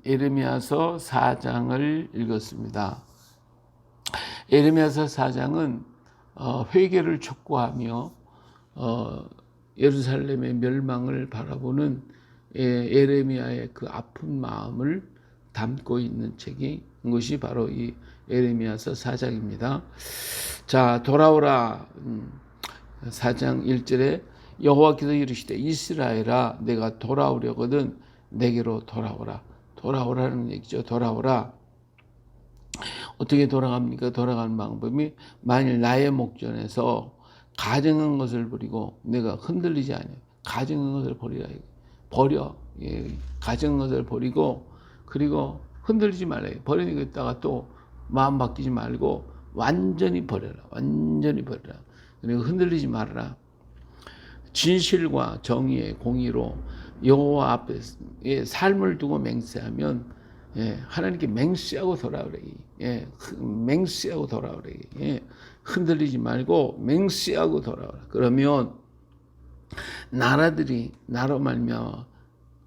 에레미야서 4장을 읽었습니다. 에레미야서 4장은 회개를 촉구하며 예루살렘의 멸망을 바라보는 에레미야의 그 아픈 마음을 담고 있는 책이 것이 바로 이 에레미야서 4장입니다. 자, 돌아오라. 4장 1절에 여호와께서 이르시되 이스라엘아 내가 돌아오려거든 내게로 돌아오라. 돌아오라는 얘기죠. 돌아오라. 어떻게 돌아갑니까? 돌아가는 방법이 만일 나의 목전에서 가증한 것을 버리고 내가 흔들리지 않아요. 가증한 것을 버리라. 버려. 가증한 것을 버리고 그리고 흔들리지 말아요. 버리는 있다가 또 마음 바뀌지 말고 완전히 버려라. 완전히 버려라. 그리고 흔들리지 말아라. 진실과 정의의 공의로 여호와 앞에 삶을 두고 맹세하면 하나님께 맹세하고 돌아오래. 맹세하고 돌아오래. 흔들리지 말고 맹세하고 돌아오라. 그러면 나라들이 나로 말미암아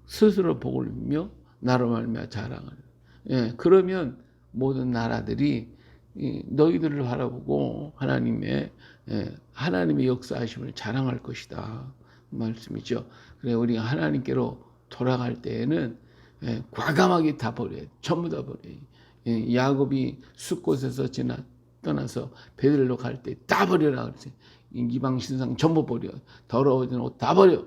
스스로 복을 누리며 나로 말미암아 자랑을. 그러면 모든 나라들이 너희들을 바라보고 하나님의 역사하심을 자랑할 것이다 말씀이죠. 그래 우리가 하나님께로 돌아갈 때에는 과감하게 다 버려야 돼. 전부 다 버려야 돼. 야곱이 숫곳에서 떠나서 베들레로 갈 때 다 버려라 그랬어요. 이방 신상 전부 버려. 더러워진 옷 다 버려.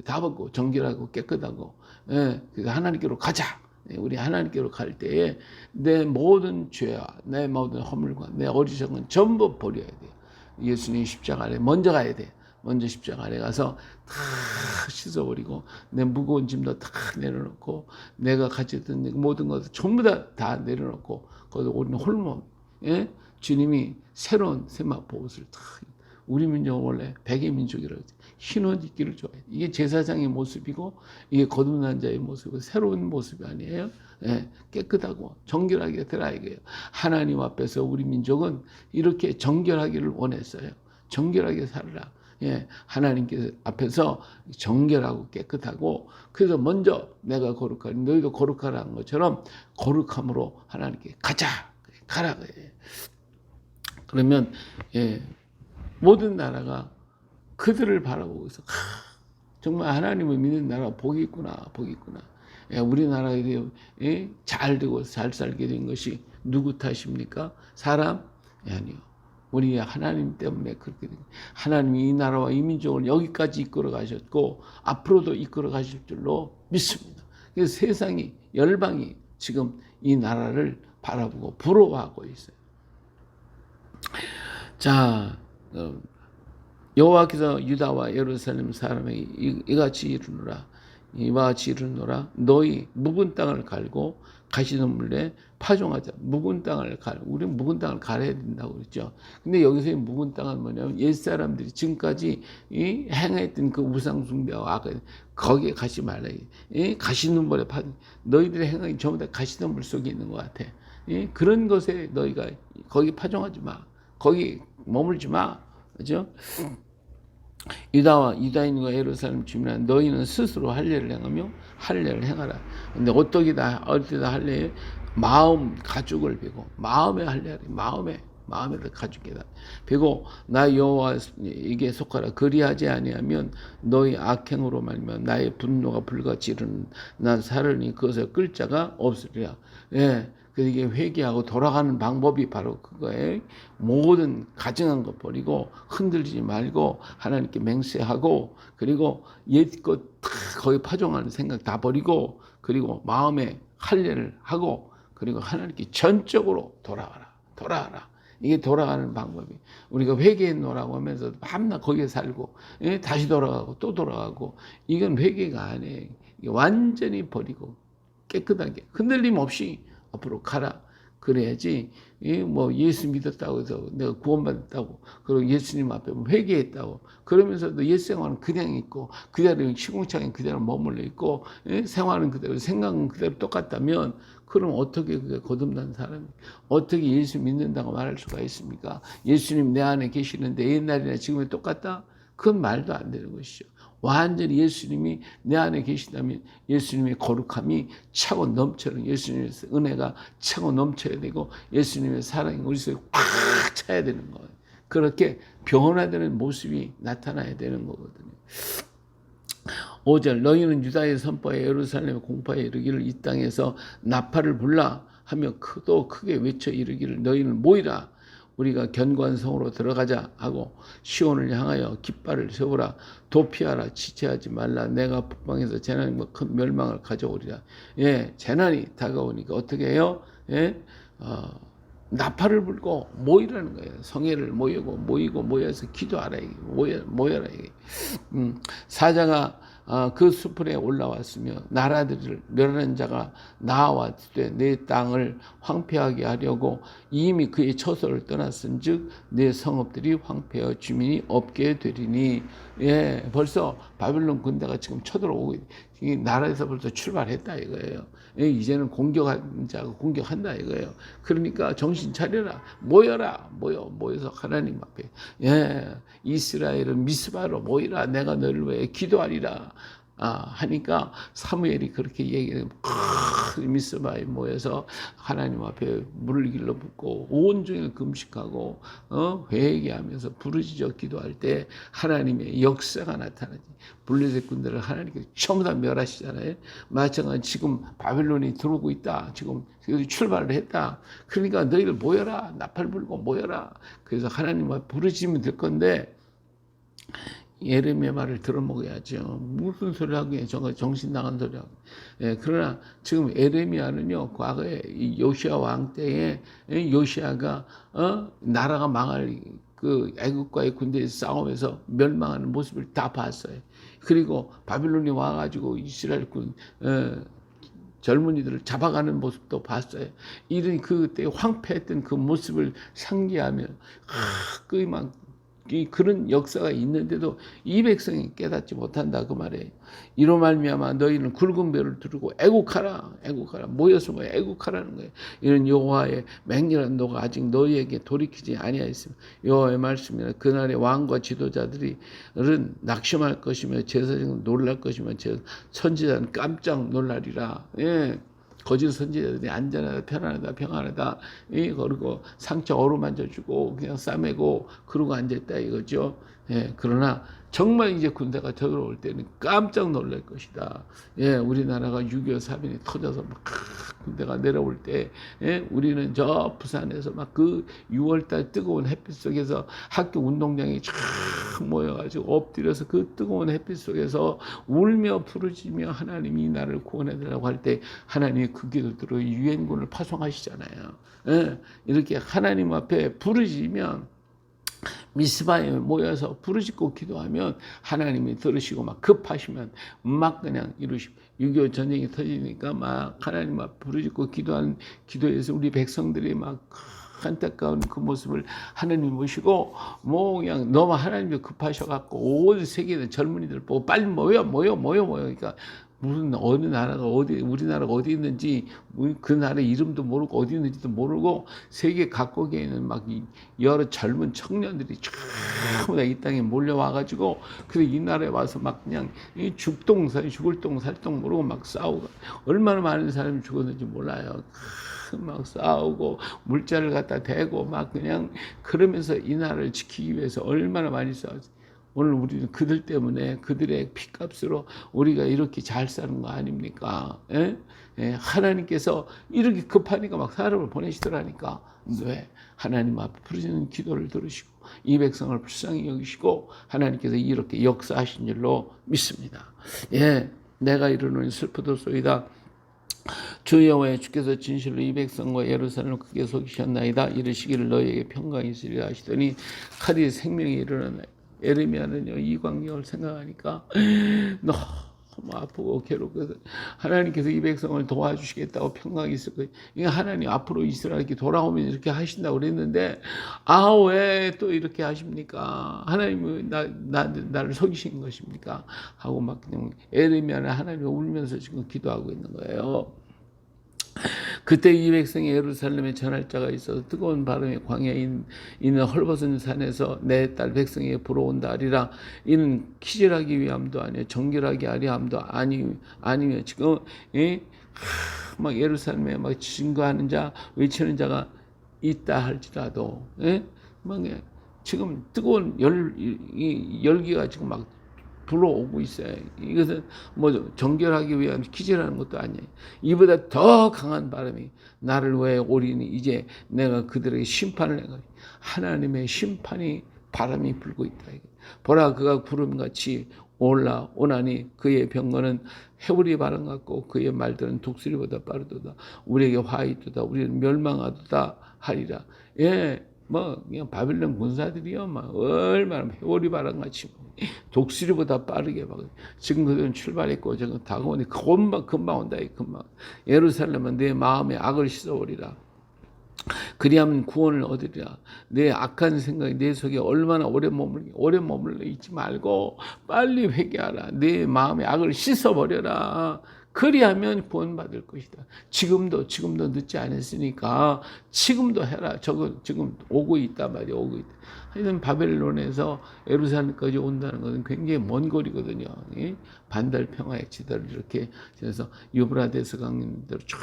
다 벗고 정결하고 깨끗하고 그래서 하나님께로 가자. 우리 하나님께로 갈 때에 내 모든 죄와 내 모든 허물과 내 어리석은 전부 버려야 돼. 예수님 십자가에 먼저 가야 돼. 먼저 십자가에 가서 다 씻어버리고 내 무거운 짐도 다 내려놓고 내가 가졌던 모든 것을 전부 다 내려놓고 거기서 우리는 홀몸 주님이 새로운 세마포 옷을 다 우리 민족은 원래 백의 민족이라고 하죠. 흰 옷 입기를 좋아해요. 이게 제사장의 모습이고 이게 거듭난 자의 모습이고 새로운 모습이 아니에요. 깨끗하고 정결하게 들어야 해요. 하나님 앞에서 우리 민족은 이렇게 정결하기를 원했어요. 정결하게 살아라. 하나님께 앞에서 정결하고 깨끗하고 그래서 먼저 내가 거룩하니 너희도 거룩하라는 것처럼 거룩함으로 하나님께 가라. 그러면 모든 나라가 그들을 바라보고 있어. 정말 하나님을 믿는 나라가 복이 있구나. 우리나라에 잘 되고 잘 살게 된 것이 누구 탓입니까? 사람? 아니요. 우리 하나님 때문에 그렇게 된 거예요. 하나님이 이 나라와 이 민족을 여기까지 이끌어 가셨고 앞으로도 이끌어 가실 줄로 믿습니다. 그래서 세상이 열방이 지금 이 나라를 바라보고 부러워하고 있어요. 자, 여호와께서 유다와 예루살렘 사람에게 이와 같이 이르노라. 너희 묵은 땅을 갈고 가시덤불에 파종하자. 묵은 땅을 우리는 묵은 땅을 갈아야 된다고 그랬죠. 근데 여기서의 묵은 땅은 뭐냐면 옛사람들이 지금까지 행했던 그 우상 숭배와 거기에 가지 말라. 가시덤불에 너희들의 행각이 전부 다 가시덤불 속에 있는 것 같아. 그런 것에 너희가 거기 파종하지 마. 거기 머물지 마. 그죠? 유다인과 예루살렘 주민아 너희는 스스로 할례를 행하며 할례를 행하라. 근데 어떻게 어릴 때다 할례에 마음 가죽을 베고 마음의 할례를 마음의 가죽에다 베고 나 여호와에게 속하라. 그리하지 아니하면 너희 악행으로 말미암아 나의 분노가 불같이 이르는 난 사르니 그것을 끌 자가 없으리라. 그래서 이게 회개하고 돌아가는 방법이 바로 그거예요. 모든 가증한 것 버리고 흔들리지 말고 하나님께 맹세하고 그리고 옛것 거기 파종하는 생각 다 버리고 그리고 마음에 할례를 하고 그리고 하나님께 전적으로 돌아와라. 이게 돌아가는 방법이. 우리가 회개했노라고 하면서 밤낮 거기에 살고 다시 돌아가고 또 돌아가고 이건 회개가 아니에요. 완전히 버리고 깨끗하게 흔들림 없이 앞으로 가라. 그래야지 예수 믿었다고 해서 내가 구원받았다고 그리고 예수님 앞에 회개했다고 그러면서도 옛 생활은 그냥 있고 그대로 시궁창에 그대로 머물러 있고 생활은 그대로 생각은 그대로 똑같다면 그럼 어떻게 그게 거듭난 사람이 어떻게 예수 믿는다고 말할 수가 있습니까? 예수님 내 안에 계시는데 옛날이나 지금이 똑같다? 그건 말도 안 되는 것이죠. 완전히 예수님이 내 안에 계시다면 예수님의 거룩함이 차고 넘쳐는 예수님의 은혜가 차고 넘쳐야 되고 예수님의 사랑이 우리 속에 꽉 차야 되는 거예요. 그렇게 변화되는 모습이 나타나야 되는 거거든요. 5절 너희는 유다의 선포에 예루살렘의 공파에 이르기를 이 땅에서 나팔을 불라 하며 또 크게 외쳐 이르기를 너희는 모이라 우리가 견고한 성으로 들어가자 하고 시온을 향하여 깃발을 세우라 도피하라 지체하지 말라 내가 북방에서 재난과 큰 멸망을 가져오리라. 예, 재난이 다가오니까 어떻게 해요? 예, 나팔을 불고 모이라는 거예요. 성회를 모이고 모여서 기도하라. 모여라. 사자가 그 수풀에 올라왔으며 나라들을 멸하는 자가 나와왔되 내 땅을 황폐하게 하려고 이미 그의 처소를 떠났은즉 내 성읍들이 황폐하여 주민이 없게 되리니. 예, 벌써 바빌론 군대가 지금 쳐들어오고 이 나라에서 벌써 출발했다 이거예요. 예, 이제는 공격한 자가 공격한다 이거예요. 그러니까 정신 차려라. 모여서 하나님 앞에. 예, 이스라엘은 미스바로 모이라. 내가 너를 위해 기도하리라. 하니까 사무엘이 그렇게 얘기해요. 미스바에 모여서 하나님 앞에 물을 길러 붓고 온종일 금식하고 회개하면서 부르짖어 기도할 때 하나님의 역사가 나타나지. 블레셋 군대를 하나님께서 전부 다 멸하시잖아요. 마찬가지 지금 바빌론이 들어오고 있다. 지금 출발을 했다. 그러니까 너희들 모여라. 나팔 불고 모여라. 그래서 하나님 앞에 부르짖으면 될 건데 예레미야 말을 들어먹어야죠. 무슨 소리 하기에 정신 나간 소리 하고. 예, 그러나 지금 예레미야는요, 과거에 이 요시아 왕 때에 요시아가 나라가 망할 그 애국과의 군대의 싸움에서 멸망하는 모습을 다 봤어요. 그리고 바빌론이 와가지고 이스라엘 군 젊은이들을 잡아가는 모습도 봤어요. 이런 그때 황폐했던 그 모습을 상기하며 그런 역사가 있는데도 이 백성이 깨닫지 못한다 그 말이에요. 이로 말미암아 너희는 굵은 벼를 두르고 애국하라 모여서 애국하라는 거예요. 이런 여호와의 맹렬한 노가 아직 너희에게 돌이키지 아니하였으며 여호와의 말씀이나 그날의 왕과 지도자들은 낙심할 것이며 제사장은 놀랄 것이며 선지자는 깜짝 놀라리라. 예. 거짓 선지자들이 안전하다, 편안하다, 평안하다, 그리고 상처 어루만져주고 그냥 싸매고 그러고 앉아있다 이거죠. 예, 그러나 정말 이제 군대가 들어올 때는 깜짝 놀랄 것이다. 예, 우리나라가 6.25 사변이 터져서 막 군대가 내려올 때, 예, 우리는 저 부산에서 막 그 6월달 뜨거운 햇빛 속에서 학교 운동장에 쫙 모여가지고 엎드려서 그 뜨거운 햇빛 속에서 울며 부르짖며 하나님이 나를 구원해달라고 할 때 하나님이 그 기도 들어 유엔군을 파송하시잖아요. 예, 이렇게 하나님 앞에 부르짖으면 미스바에 모여서 부르짖고 기도하면 하나님이 들으시고 막 급하시면 막 그냥 이루시고 6.25 전쟁이 터지니까 막 하나님 앞 부르짖고 기도하는 기도에서 우리 백성들이 막 안타까운 그 모습을 하나님 보시고 뭐 그냥 너무 하나님이 급하셔갖고 온 세계의 젊은이들 보고 빨리 모여 그러니까 무슨 어느 나라가 우리나라가 어디 있는지 그 나라 이름도 모르고 어디 있는지도 모르고 세계 각국에 있는 막 여러 젊은 청년들이 전부 다 이 땅에 몰려와가지고 그래서 이 나라에 와서 막 그냥 죽을 똥 살똥 모르고 막 싸우고 얼마나 많은 사람이 죽었는지 몰라요. 막 싸우고 물자를 갖다 대고 막 그냥 그러면서 이 나라를 지키기 위해서 얼마나 많이 싸웠어요. 오늘 우리는 그들 때문에 그들의 피값으로 우리가 이렇게 잘 사는 거 아닙니까? 예? 예, 하나님께서 이렇게 급하니까 막 사람을 보내시더라니까. 왜? 하나님 앞에 부르짖는 기도를 들으시고 이 백성을 불쌍히 여기시고 하나님께서 이렇게 역사하신 줄로 믿습니다. 예, 내가 이르노니 슬프도소이다. 주 여호와의 주께서 진실로 이 백성과 예루살렘을 크게 속이셨나이다. 이르시기를 너희에게 평강이 있으리라 하시더니 칼이 생명이 일어나나이다. 예레미야는요 이 광경을 생각하니까 너무 아프고 괴롭고 하나님께서 이 백성을 도와주시겠다고 평강이 있을 거예요. 이게 하나님 앞으로 이스라엘에게 돌아오면 이렇게 하신다고 그랬는데 왜 또 이렇게 하십니까? 하나님은 나를 속이신 것입니까? 하고 막 그냥 예레미야는 하나님을 울면서 지금 기도하고 있는 거예요. 그때 이 백성이 예루살렘에 전할 자가 있어서 뜨거운 바람이 광야에 있는 헐벗은 산에서 내 딸 백성에게 불어온다 하리라. 이는 키질하기 위함도 아니요 정결하기 아니함도 아니며 지금 막 예루살렘에 막 증거하는 자 외치는 자가 있다 할지라도 막 지금 뜨거운 열기가 지금 막 불어오고 있어요. 이것은 뭐 정결하기 위한 기절하는 것도 아니에요. 이보다 더 강한 바람이 나를 왜 오리니 이제 내가 그들에게 심판을 내가 하나님의 심판이 바람이 불고 있다. 보라 그가 구름같이 올라오나니 그의 병거는 해오리 바람 같고 그의 말들은 독수리보다 빠르도다. 우리에게 화 있도다. 우리는 멸망하도다 하리라. 뭐 그냥 바빌론 군사들이요, 막 얼마나 해오리 바람같이 독수리보다 빠르게 막 지금 그들은 출발했고 지금 다가오니 금방 온다. 금방 예루살렘은 내 마음의 악을 씻어오리라. 그리하면 구원을 얻으리라. 내 악한 생각이 내 속에 얼마나 오래 머물러 있지 말고 빨리 회개하라. 내 마음의 악을 씻어버려라. 그리하면 구원받을 것이다. 지금도 늦지 않았으니까 지금도 해라. 저거 지금 오고 있단 말이야. 오고 있다. 하여튼 바벨론에서 예루살렘까지 온다는 것은 굉장히 먼 거리거든요. 반달평화의 지대를 이렇게 그래서 유브라데스 강대로 쫙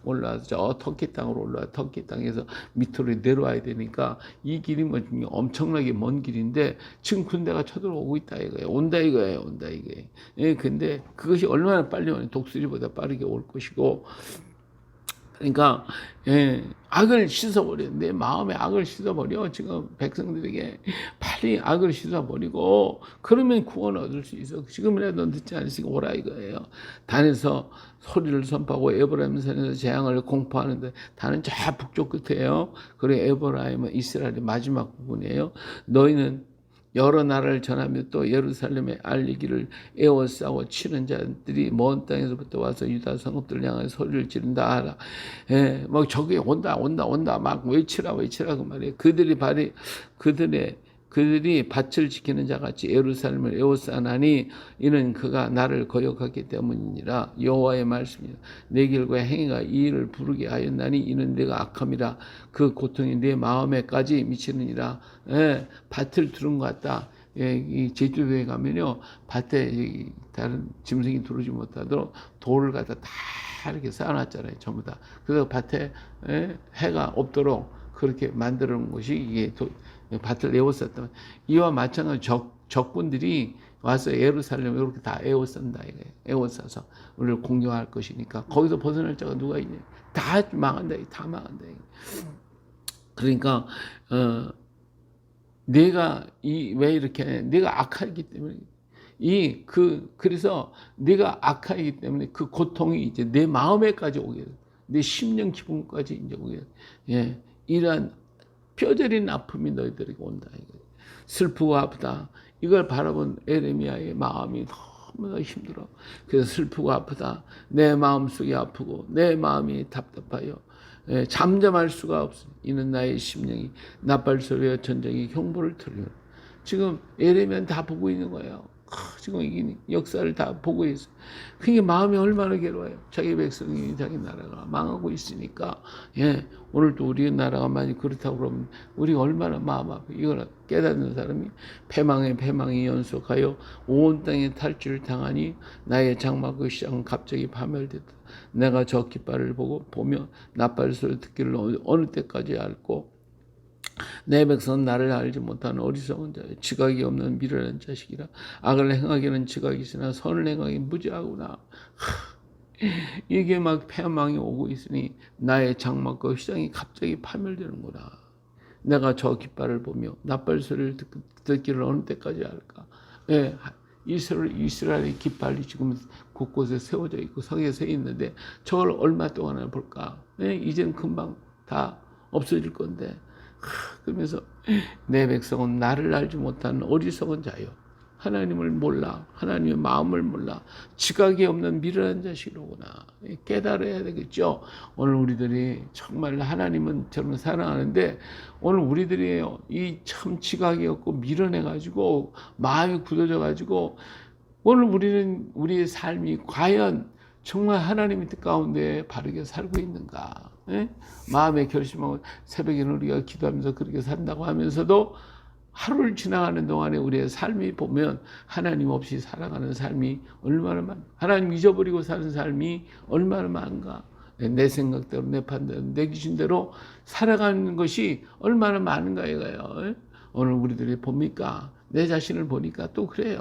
올라와서 저 터키 땅으로 올라와 터키 땅에서 밑으로 내려와야 되니까 이 길이 뭐 엄청나게 먼 길인데 지금 군대가 쳐들어오고 있다 이거예요. 온다 이거예요. 근데 그것이 얼마나 빨리 오냐. 독수리보다 빠르게 올 것이고. 그러니까 악을 씻어버려. 내 마음의 악을 씻어버려. 지금 백성들에게 빨리 악을 씻어버리고 그러면 구원을 얻을 수 있어. 지금이라도 늦지 않으니까 오라 이거예요. 단에서 소리를 선포하고 에브라임 산에서 재앙을 공포하는데 단은 저 북쪽 끝에요. 그리고 에브라임은 이스라엘의 마지막 부분이에요. 너희는 여러 나라를 전하며 또 예루살렘에 알리기를 에워싸고 치는 자들이 먼 땅에서부터 와서 유다 성읍들을 향해 소리를 지른다 하라. 막 저기 온다 막 외치라 그 말이에요. 그들이 밭을 지키는 자같이 예루살렘을 에워싸나니 이는 그가 나를 거역하기 때문이니라. 여호와의 말씀이라. 내 길과 행위가 이 일을 부르게 하였나니 이는 내가 악함이라. 그 고통이 내 마음에까지 미치느니라. 밭을 두른 것 같다. 이 제주도에 가면요 밭에 다른 짐승이 들어오지 못하도록 돌을 갖다 다 이렇게 쌓아놨잖아요. 전부 다. 그래서 밭에 해가 없도록 그렇게 만들어 놓은 것이 이게 밭을 에워쌌다. 이와 마찬가지 적군들이 와서 예루살렘 이렇게 다 에워싼다. 에워싸서 우리를 공격할 것이니까 거기서 벗어날 자가 누가 있냐? 다 망한다. 그러니까 내가 왜 이렇게 내가 악하기 때문에 그래서 내가 악하기 때문에 그 고통이 이제 내 마음에까지 오게 돼. 내 심령 기분까지 이제 오게 돼. 이러한 뼈저린 아픔이 너희들에게 온다. 슬프고 아프다. 이걸 바라본 에레미야의 마음이 너무나 힘들어. 그래서 슬프고 아프다. 내 마음속이 아프고 내 마음이 답답하여 잠잠할 수가 없어. 이는 나의 심령이 나팔소리와 전쟁의 형보를 들으려. 지금 에레미야는 다 보고 있는 거예요. 지금 이 역사를 다 보고 있어요. 그게 마음이 얼마나 괴로워요. 자기 백성이 자기 나라가 망하고 있으니까. 오늘도 우리 나라가 많이 그렇다고 그러면 우리 얼마나 마음 아파. 이걸 깨닫는 사람이 패망이 연속하여 온 땅에 탈출을 당하니 나의 장막의 시작은 갑자기 파멸됐다. 내가 저 깃발을 보며 나팔 소리 듣기를 어느 때까지 앓고 내 백성은 나를 알지 못하는 어리석은 자요 지각이 없는 미련한 자식이라. 악을 행하기는 지각이 있으나 선을 행하기 무지하구나. 이게 막 패망이 오고 있으니 나의 장막과 휘장이 갑자기 파멸되는구나. 내가 저 깃발을 보며 나팔 소리를 듣기를 어느 때까지 할까. 이스라엘의 깃발이 지금 곳곳에 세워져 있고 성에 서 있는데 저걸 얼마 동안을 볼까. 이제는 금방 다 없어질 건데. 그러면서 내 백성은 나를 알지 못하는 어리석은 자요. 하나님을 몰라. 하나님의 마음을 몰라. 지각이 없는 미련한 자식이로구나. 깨달아야 되겠죠. 오늘 우리들이 정말 하나님은 저를 사랑하는데 오늘 우리들이 이 참 지각이 없고 미련해가지고 마음이 굳어져가지고 오늘 우리는 우리의 삶이 과연 정말 하나님의 뜻 가운데 바르게 살고 있는가? 예? 마음의 결심하고 새벽에는 우리가 기도하면서 그렇게 산다고 하면서도 하루를 지나가는 동안에 우리의 삶이 보면 하나님 없이 살아가는 삶이 얼마나 하나님 잊어버리고 사는 삶이 얼마나 많은가? 내 생각대로, 내 판대로, 내 기준대로 살아가는 것이 얼마나 많은가 이거예요. 오늘 우리들이 봅니까? 내 자신을 보니까 또 그래요.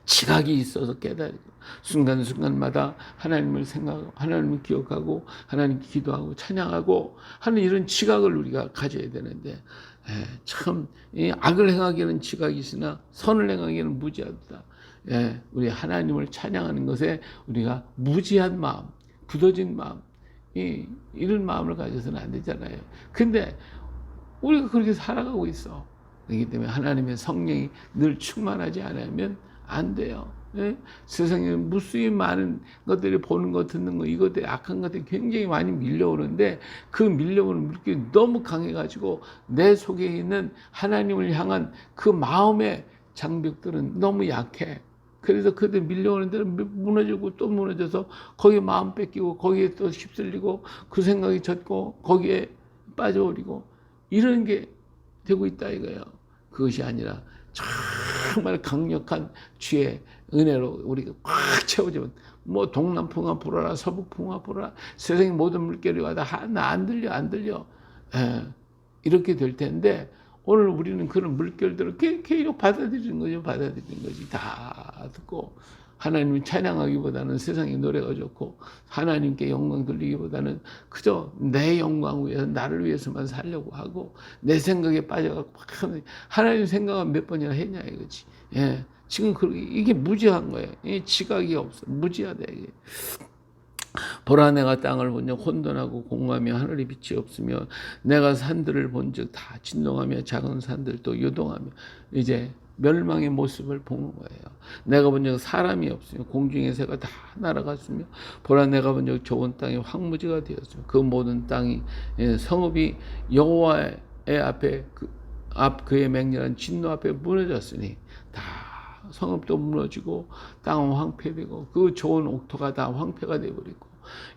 지각이 있어서 깨달고 순간순간마다 하나님을 생각하고 하나님을 기억하고 하나님께 기도하고 찬양하고 하는 이런 지각을 우리가 가져야 되는데 참 악을 행하기에는 지각이 있으나 선을 행하기에는 무지하다. 우리 하나님을 찬양하는 것에 우리가 무지한 마음, 굳어진 마음, 이런 마음을 가져서는 안 되잖아요. 근데 우리가 그렇게 살아가고 있어. 그렇기 때문에 하나님의 성령이 늘 충만하지 않으면 안 돼요. 세상에 무수히 많은 것들이 보는 것, 듣는 것, 이것들 악한 것들이 굉장히 많이 밀려오는데 그 밀려오는 물결이 너무 강해가지고 내 속에 있는 하나님을 향한 그 마음의 장벽들은 너무 약해. 그래서 그들 밀려오는 데로 무너지고 또 무너져서 거기에 마음 뺏기고 거기에 또 휩쓸리고 그 생각이 젖고 거기에 빠져버리고 이런 게 되고 있다 이거예요. 그것이 아니라 정말 강력한 주의 은혜로 우리가 꽉 채워지면 뭐 동남풍아 불어라 서북풍아 불어라 세상의 모든 물결이 와도 하나 안 들려 이렇게 될 텐데 오늘 우리는 그런 물결들을 계속 받아들이는 거죠. 받아들이는 거지. 다 듣고 하나님을 찬양하기보다는 세상의 노래가 좋고 하나님께 영광 돌리기보다는 그저 내 영광 위해서 나를 위해서만 살려고 하고 내 생각에 빠져갖고 하나님 생각은 몇 번이나 했냐 이거지. 지금 이게 무지한 거예요. 지각이 없어. 무지하다 이게. 보라 내가 땅을 본즉 혼돈하고 공허하며 하늘이 빛이 없으며 내가 산들을 본즉 다 진동하며 작은 산들도 요동하며 이제 멸망의 모습을 보는 거예요. 내가 본즉 사람이 없으며 공중의 새가 다 날아갔으며 보라 내가 본즉 좋은 땅이 황무지가 되었으며 그 모든 땅이 성읍이 여호와의 앞에 그의 맹렬한 진노 앞에 무너졌으니 다 성읍도 무너지고 땅은 황폐되고 그 좋은 옥토가 다 황폐가 되어버리고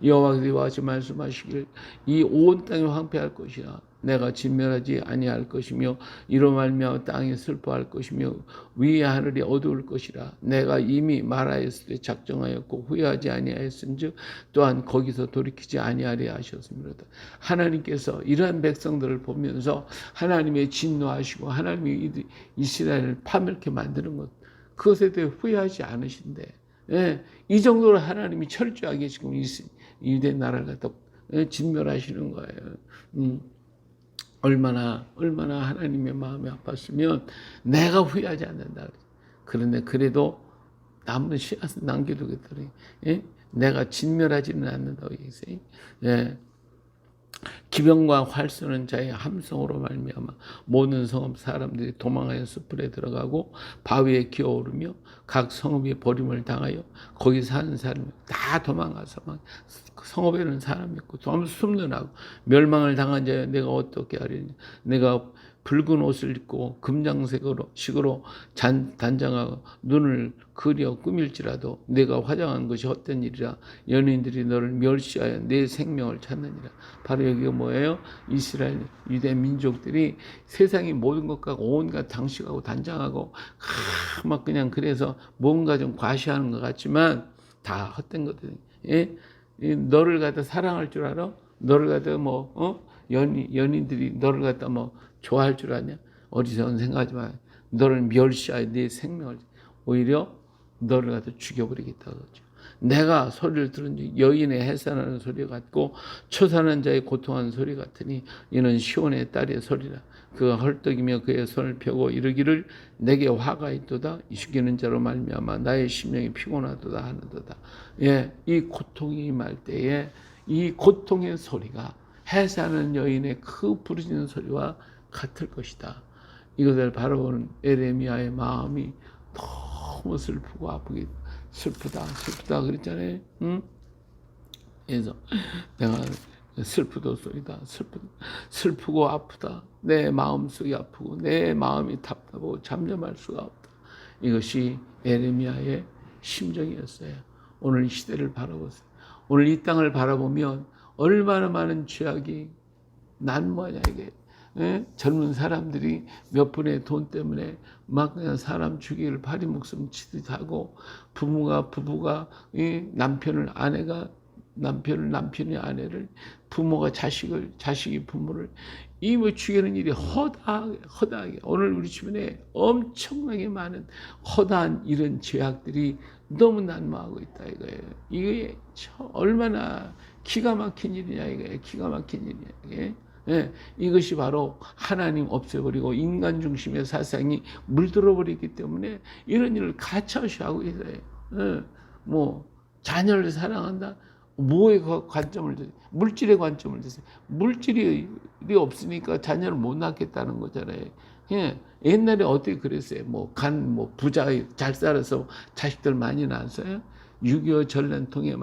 여호와께서 말씀하시길 이 온 땅이 황폐할 것이라 내가 진멸하지 아니할 것이며 이로 말미암아 땅이 슬퍼할 것이며 위의 하늘이 어두울 것이라 내가 이미 말하였을 때 작정하였고 후회하지 아니하였은즉 또한 거기서 돌이키지 아니하리 하셨습니다. 하나님께서 이러한 백성들을 보면서 하나님의 진노하시고 하나님이 이스라엘을 파멸케 만드는 것 그것에 대해 후회하지 않으신데 이 정도로 하나님이 철저하게 지금 유대 나라를 갖다 진멸하시는 거예요. 얼마나 하나님의 마음이 아팠으면 내가 후회하지 않는다. 그런데 그래도 남은 씨앗은 남겨두겠더니 내가 진멸하지는 않는다고 얘기했어요. 기병과 활 쏘는 자의 함성으로 말미암아 모든 성읍 사람들이 도망하여 숲에 들어가고 바위에 기어오르며 각 성읍이 버림을 당하여 거기 사는 사람이 다 도망가서 막 성읍에는 사람이 있고 숨는 하고 멸망을 당한 자여 내가 어떻게 하리냐 내가 붉은 옷을 입고 금장색으로 식으로 단장하고 눈을 그려 꾸밀지라도 내가 화장한 것이 헛된 일이라 연인들이 너를 멸시하여 내 생명을 찾느니라. 바로 여기가 뭐예요? 이스라엘 유대 민족들이 세상의 모든 것과 온갖 장식하고 단장하고 막 그냥 그래서 뭔가 좀 과시하는 것 같지만 다 헛된 것들이 너를 갖다 사랑할 줄 알아? 너를 갖다 연인들이 너를 갖다 좋아할 줄 아냐? 어리석은 생각하지 마. 너를 멸시하여 네 생명을 오히려 너를 갖다 죽여버리겠다 그러죠. 내가 소리를 들은 여인의 해산하는 소리 같고 초산한 자의 고통하는 소리 같으니 이는 시온의 딸의 소리라. 그가 헐떡이며 그의 손을 펴고 이르기를 내게 화가 있도다. 죽이는 자로 말미암아 나의 심령이 피곤하도다 하는도다. 이 고통이 임할 때에 이 고통의 소리가 해산하는 여인의 그 부르짖는 소리와 같을 것이다. 이것을 바라보는 에레미야의 마음이 너무 슬프고 아프게 슬프다 그랬잖아요. 응? 그래서 내가 슬프도소이다. 슬프고 아프다. 내 마음속이 아프고 내 마음이 답답하고 잠잠할 수가 없다. 이것이 에레미야의 심정이었어요. 오늘 이 시대를 바라보세요. 오늘 이 땅을 바라보면 얼마나 많은 죄악이 난무하냐 이게. 예? 젊은 사람들이 몇 푼의 돈 때문에 막 그냥 사람 죽이기를 파리 목숨 치듯 하고, 부부가 남편이 아내를, 부모가 자식이 부모를 이 뭐 죽이는 일이 허다하게 오늘 우리 주변에 엄청나게 많은 허다한 이런 죄악들이 너무 난무하고 있다 이거예요. 이게 얼마나 기가 막힌 일이냐 이거예요. 기가 막힌 일이야 이게. 예, 이것이 바로 하나님 없애버리고 인간 중심의 사상이 물들어버리기 때문에 이런 일을 가차없이 하고 있어요. 예, 뭐 자녀를 사랑한다. 뭐의 관점을 드세요? 물질의 관점을 드세요. 물질이 없으니까 자녀를 못 낳겠다는 거잖아요. 예, 옛날에 어떻게 그랬어요? 부자 잘 살아서 자식들 많이 낳았어요. 6.25 전란통에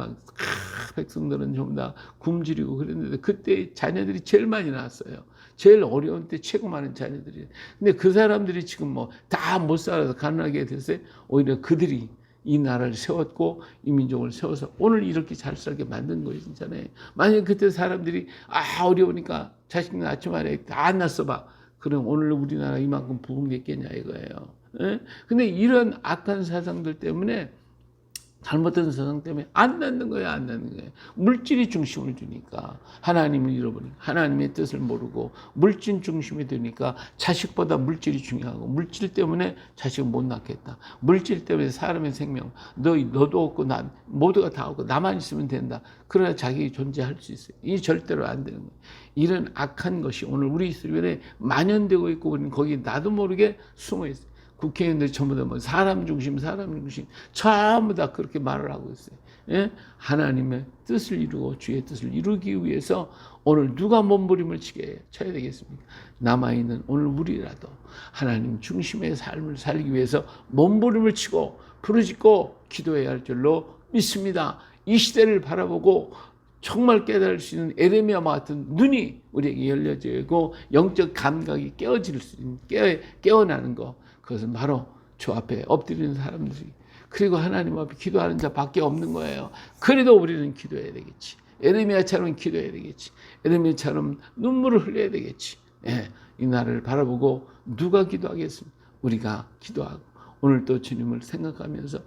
백성들은 전부 다 굶주리고 그랬는데 그때 자녀들이 제일 많이 낳았어요. 제일 어려운 때 최고 많은 자녀들이. 근데 그 사람들이 지금 다 못 살아서 가난하게 됐어요. 오히려 그들이 이 나라를 세웠고 이 민족을 세워서 오늘 이렇게 잘 살게 만든 거잖아요. 만약에 그때 사람들이 어려우니까 자식 낳지 말아야 다 안 낳았어 봐. 그럼 오늘 우리나라 이만큼 부흥됐겠냐 이거예요. 예? 근데 이런 악한 사상들 때문에, 잘못된 사상 때문에 안 낳는 거야. 물질이 중심을 주니까 하나님을 잃어버리니까, 하나님의 뜻을 모르고 물질 중심이 되니까 자식보다 물질이 중요하고, 물질 때문에 자식을 못 낳겠다. 물질 때문에 사람의 생명, 너도 없고 모두가 다 없고 나만 있으면 된다. 그래야 자기 존재할 수 있어요. 이 절대로 안 되는 거예요. 이런 악한 것이 오늘 우리 주변에 만연되고 있고, 우리는 거기 나도 모르게 숨어 있어요. 국회의원들 전부 다 사람 중심 전부 다 그렇게 말을 하고 있어요. 예? 하나님의 뜻을 이루고 주의 뜻을 이루기 위해서 오늘 누가 몸부림을 쳐야 되겠습니까? 남아있는 오늘 우리라도 하나님 중심의 삶을 살기 위해서 몸부림을 치고 부르짖고 기도해야 할 줄로 믿습니다. 이 시대를 바라보고 정말 깨달을 수 있는 에레미야와 같은 눈이 우리에게 열려지고 영적 감각이 깨어나는 것, 그것은 바로 주 앞에 엎드리는 사람들이, 그리고 하나님 앞에 기도하는 자밖에 없는 거예요. 그래도 우리는 기도해야 되겠지. 에레미야처럼 기도해야 되겠지. 에레미야처럼 눈물을 흘려야 되겠지. 예, 이 나라를 바라보고 누가 기도하겠습니까? 우리가 기도하고 오늘 또 주님을 생각하면서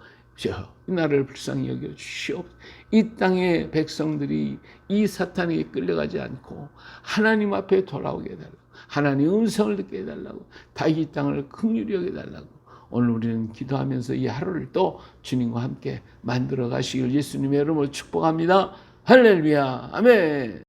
이 나라를 불쌍히 여겨 주시옵소서. 이 땅의 백성들이 이 사탄에게 끌려가지 않고 하나님 앞에 돌아오게 해달라고, 하나님의 음성을 듣게 해달라고, 다시 이 땅을 긍휼히 여겨달라고 오늘 우리는 기도하면서 이 하루를 또 주님과 함께 만들어 가시길 예수님의 이름으로 축복합니다. 할렐루야. 아멘.